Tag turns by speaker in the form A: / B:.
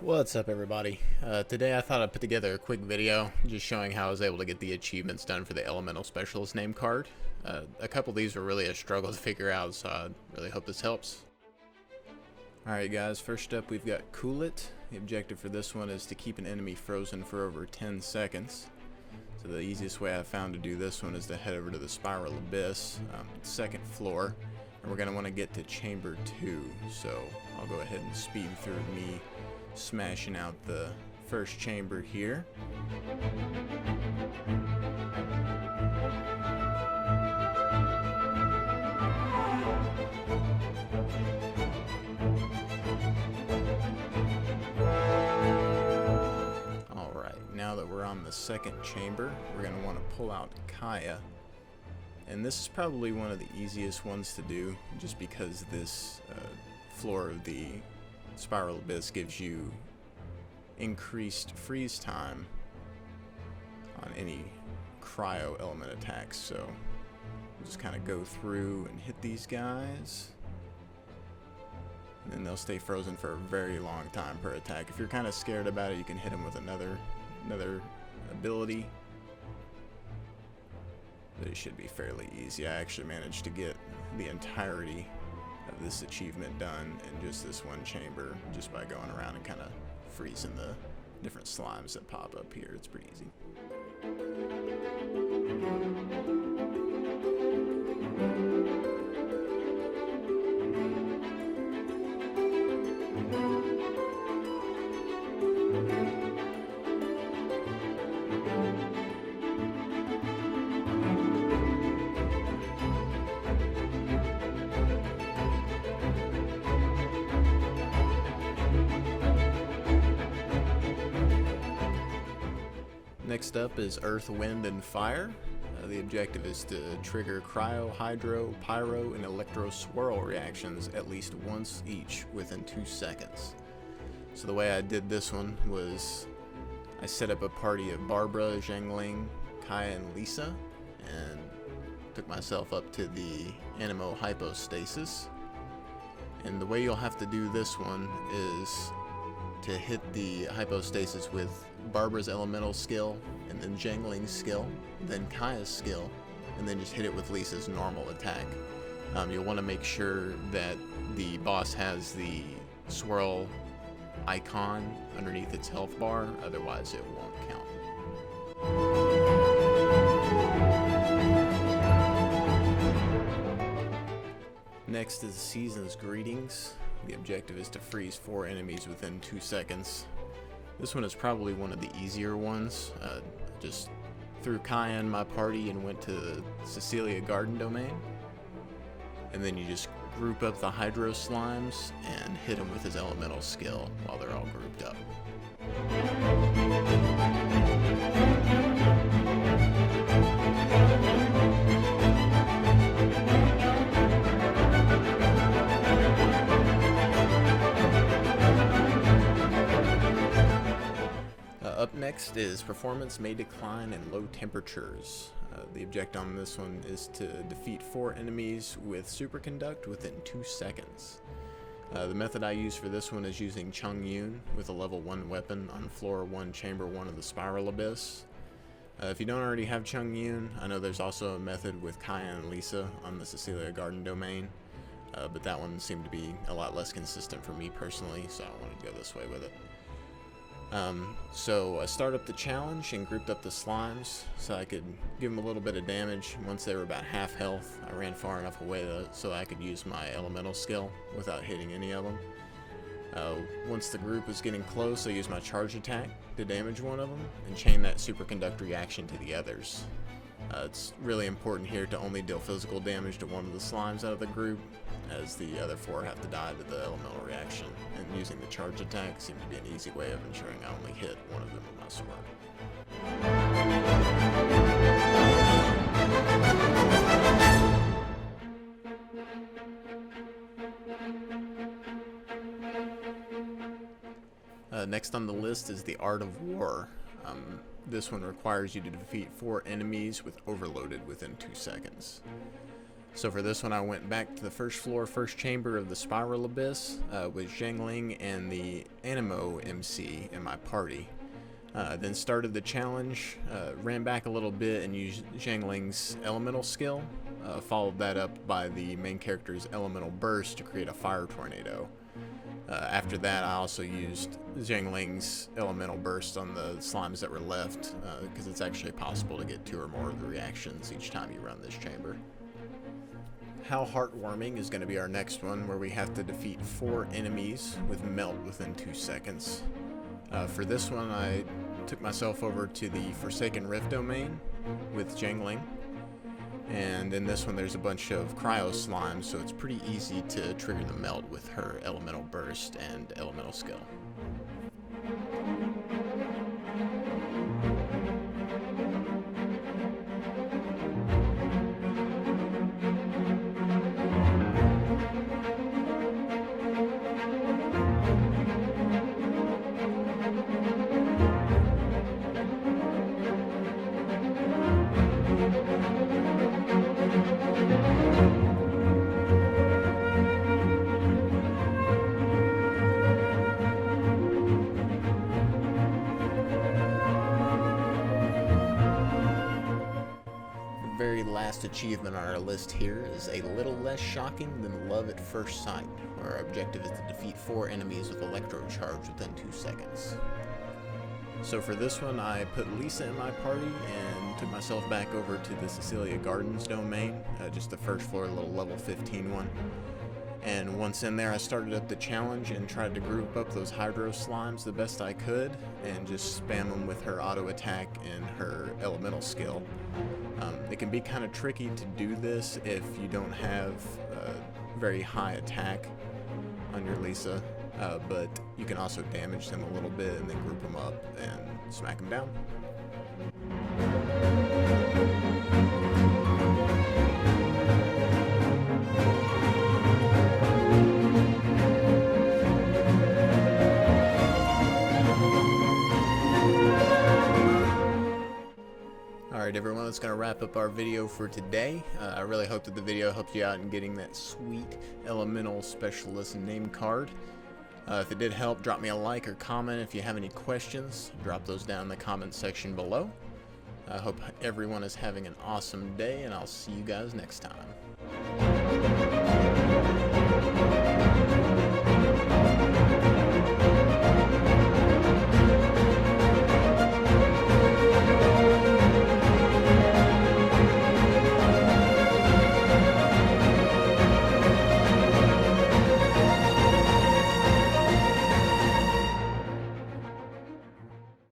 A: What's up, everybody? Today I thought I'd put together a quick video just showing how I was able to get the achievements done for the Elemental Specialist name card. A couple of these were really a struggle to figure out, so I really hope this helps. Alright guys, first up we've got Cool It. The objective for this one is to keep an enemy frozen for over 10 seconds. So the easiest way I found to do this one is to head over to the Spiral Abyss, second floor, and we're going to want to get to Chamber 2. So I'll go ahead and speed through me smashing out the first chamber here. Alright, now that we're on the second chamber, we're going to want to pull out Kaya. And this is probably one of the easiest ones to do, just because this floor of the Spiral Abyss gives you increased freeze time on any cryo element attacks, so we'll just kind of go through and hit these guys, and then they'll stay frozen for a very long time per attack. If you're kind of scared about it, you can hit them with another ability, but it should be fairly easy. I actually managed to get the entirety of this achievement done in just this one chamber, just by going around and kind of freezing the different slimes that pop up here. It's pretty easy. Next up is Earth, Wind, and Fire. The objective is to trigger Cryo, Hydro, Pyro, and Electro Swirl reactions at least once each within 2 seconds. So the way I did this one was I set up a party of Barbara, Zhangling, Kaya, and Lisa, and took myself up to the Anemo hypostasis. And the way you'll have to do this one is to hit the hypostasis with Barbara's elemental skill, and then Zhangling's skill, then Kaya's skill, and then just hit it with Lisa's normal attack. You'll want to make sure that the boss has the swirl icon underneath its health bar, otherwise it won't count. Next is Season's Greetings. The objective is to freeze 4 enemies within 2 seconds. This one is probably one of the easier ones. Just threw Kaya in my party and went to the Cecilia Garden Domain. And then you just group up the Hydro Slimes and hit him with his elemental skill while they're all grouped up. Up next is Performance May Decline in Low Temperatures. The objective on this one is to defeat 4 enemies with Superconduct within 2 seconds. The method I use for this one is using Chung Yun with a level 1 weapon on floor 1, chamber 1 of the Spiral Abyss. If you don't already have Chung Yun, I know there's also a method with Kaya and Lisa on the Cecilia Garden Domain, but that one seemed to be a lot less consistent for me personally, so I wanted to go this way with it. So I started up the challenge and grouped up the slimes so I could give them a little bit of damage. Once they were about half health, I ran far enough away so I could use my elemental skill without hitting any of them. Once the group was getting close, I used my charge attack to damage one of them and chain that superconduct reaction to the others. It's really important here to only deal physical damage to one of the slimes out of the group, as the other 4 have to die to the elemental reaction, and using the charge attack seemed to be an easy way of ensuring I only hit one of them with my sword. Next on the list is the Art of War. This one requires you to defeat 4 enemies with Overloaded within 2 seconds. So for this one, I went back to the first floor, first chamber of the Spiral Abyss with Zhangling and the Anemo MC in my party. Then started the challenge, ran back a little bit and used Zhangling's elemental skill. Followed that up by the main character's elemental burst to create a fire tornado. After that, I also used Zhangling's elemental burst on the slimes that were left, because it's actually possible to get 2 or more of the reactions each time you run this chamber. How Heartwarming is going to be our next one, where we have to defeat 4 enemies with melt within 2 seconds. For this one, I took myself over to the Forsaken Rift domain with Zhangling. And in this one, there's a bunch of cryo slimes, so it's pretty easy to trigger the melt with her elemental burst and elemental skill. Very last achievement on our list here is a little less shocking than Love at First Sight, where our objective is to defeat 4 enemies with electro charge within 2 seconds. So for this one, I put Lisa in my party and took myself back over to the Cecilia Gardens domain, just the first floor, little level 15 one. And once in there, I started up the challenge and tried to group up those hydro slimes the best I could and just spam them with her auto attack and her elemental skill. It can be kind of tricky to do this if you don't have very high attack on your Lisa, but you can also damage them a little bit and then group them up and smack them down. Alright everyone, that's going to wrap up our video for today. I really hope that the video helped you out in getting that sweet Elemental Specialist name card. If it did help, drop me a like or comment. If you have any questions, drop those down in the comment section below. I hope everyone is having an awesome day, and I'll see you guys next time.